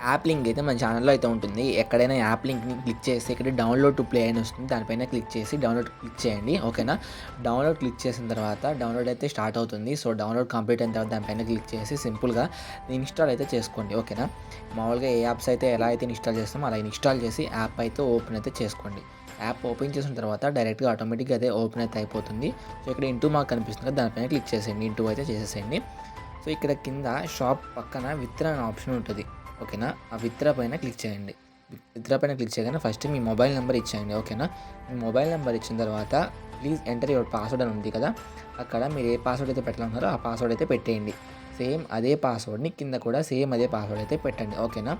App link అయితే మన ఛానల్‌లో అయితే ఉంటుంది. ఎక్కడైనా యాప్ లింక్‌ని క్లిక్ చేసి ఇక్కడ డౌన్‌లోడ్ టు ప్లే అని వస్తుంది. దానిపైన క్లిక్ చేసి డౌన్‌లోడ్ క్లిక్ చేయండి. ఓకేనా. డౌన్‌లోడ్ క్లిక్ చేసిన తర్వాత డౌన్‌లోడ్ అయితే స్టార్ట్ అవుతుంది. సో, డౌన్‌లోడ్ కంప్లీట్ అయిన తర్వాత దానిపైన క్లిక్ చేసి సింపుల్‌గా ఇన్‌స్టాల్ అయితే చేసుకోండి. ఓకేనా. మామూలుగా ఏ యాప్స్ అయితే ఎలా అయితే ఇన్‌స్టాల్ చేస్తామో అలా ఇన్‌స్టాల్ చేసి యాప్ అయితే ఓపెన్ అయితే చేసుకోండి. యాప్ ఓపెన్ చేసిన తర్వాత డైరెక్ట్‌గా ఆటోమేటిక్‌గా అదే ఓపెన్ అయితే అయిపోతుంది. సో, ఇక్కడ ఇంటూ మార్క్ కనిపిస్తుంది కదా! దానిపైన క్లిక్ చేసేయండి. ఇంటూ అయితే చేసేసేయండి. సో, ఇక్కడ కింద షాప్ పక్కన విత్డ్రా అనే ఆప్షన్ ఉంటది. ఓకేనా. ఆ విత్డ్రా పైన క్లిక్ చేయండి. విత్డ్రా పైన క్లిక్ చేయగానే ఫస్ట్ మీ మొబైల్ నెంబర్ ఇచ్చేయండి. ఓకేనా. మీ మొబైల్ నెంబర్ ఇచ్చిన తర్వాత ప్లీజ్ ఎంటర్ యువర్ పాస్వర్డ్ అని ఉంది కదా! అక్కడ మీరు ఏ పాస్వర్డ్ అయితే పెట్టాలనుకున్నారో ఆ పాస్వర్డ్ అయితే పెట్టేయండి. సేమ్ అదే పాస్వర్డ్‌ని కింద కూడా సేమ్ అదే పాస్వర్డ్ అయితే పెట్టండి. ఓకేనా.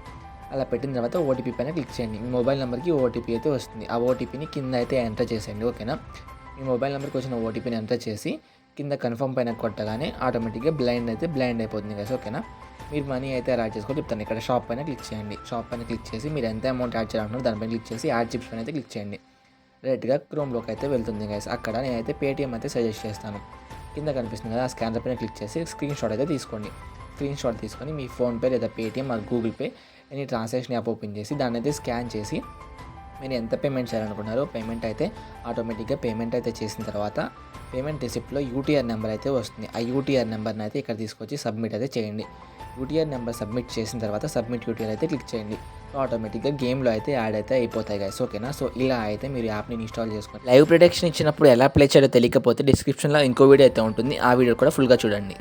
అలా పెట్టిన తర్వాత ఓటీపీ పైన క్లిక్ చేయండి. మీ మొబైల్ నెంబర్‌కి ఓటీపీ అయితే వస్తుంది. ఆ ఓటీపీని కింద అయితే ఎంటర్ చేసేయండి. ఓకేనా. మీ మొబైల్ నెంబర్‌కి వచ్చిన ఓటీపీని ఎంటర్ చేసి కింద కన్ఫర్మ్ పైన కొట్టగానే ఆటోమేటిక్‌గా బ్లైండ్ అయిపోతుంది గైస్. ఓకేనా. మీరు మనీ అయితే యాడ్ చేసుకోవాలి చెప్తాను. ఇక్కడ షాప్ పైన క్లిక్ చేయండి. షాప్ పైన క్లిక్ చేసి మీరు ఎంత అమౌంట్ యాడ్ చేయాలనుకుంటున్నారో దానిపైన క్లిక్ చేసి యాడ్ చిప్స్ పైన అయితే క్లిక్ చేయండి. డైరెక్ట్‌గా క్రోమ్‌లోకి అయితే వెళ్తుంది గైస్. అక్కడ నేనైతే పేటీఎం అయితే సజెస్ట్ చేస్తాను. కింద కనిపిస్తుంది కదా! ఆ స్కానర్ పైన క్లిక్ చేసి స్క్రీన్ షాట్ అయితే తీసుకోండి. స్క్రీన్ షాట్ తీసుకొని మీ ఫోన్‌పే లేదా Paytm are Google pay any transaction app open చేసి దాన్నైతే స్కాన్ చేసి మీరు ఎంత పేమెంట్ చేయాలనుకున్నారో పేమెంట్ అయితే ఆటోమేటిక్‌గా పేమెంట్ అయితే చేసిన తర్వాత పేమెంట్ రిసిప్ట్‌లో యూటీఆర్ నెంబర్ అయితే వస్తుంది. ఆ యూటీఆర్ నెంబర్‌ని అయితే ఇక్కడ తీసుకొచ్చి సబ్మిట్ అయితే చేయండి. యూటీఆర్ నెంబర్ సబ్మిట్ చేసిన తర్వాత సబ్మిట్ యూటీఆర్ అయితే క్లిక్ చేయండి. సో, ఆటోమేటిక్‌గా గేమ్‌లో అయితే యాడ్ అయితే అయిపోతాయి గైస్. ఓకేనా. సో, ఇలా అయితే మీరు యాప్‌ని ఇన్‌స్టాల్ చేసుకోండి. లైవ్ ప్రొటెక్షన్ ఇచ్చినప్పుడు ఎలా ప్లే చేయాలో తెలియకపోతే డిస్క్రిప్షన్‌లో ఇంకో వీడియో అయితే ఉంటుంది. ఆ వీడియో కూడా ఫుల్‌గా చూడండి.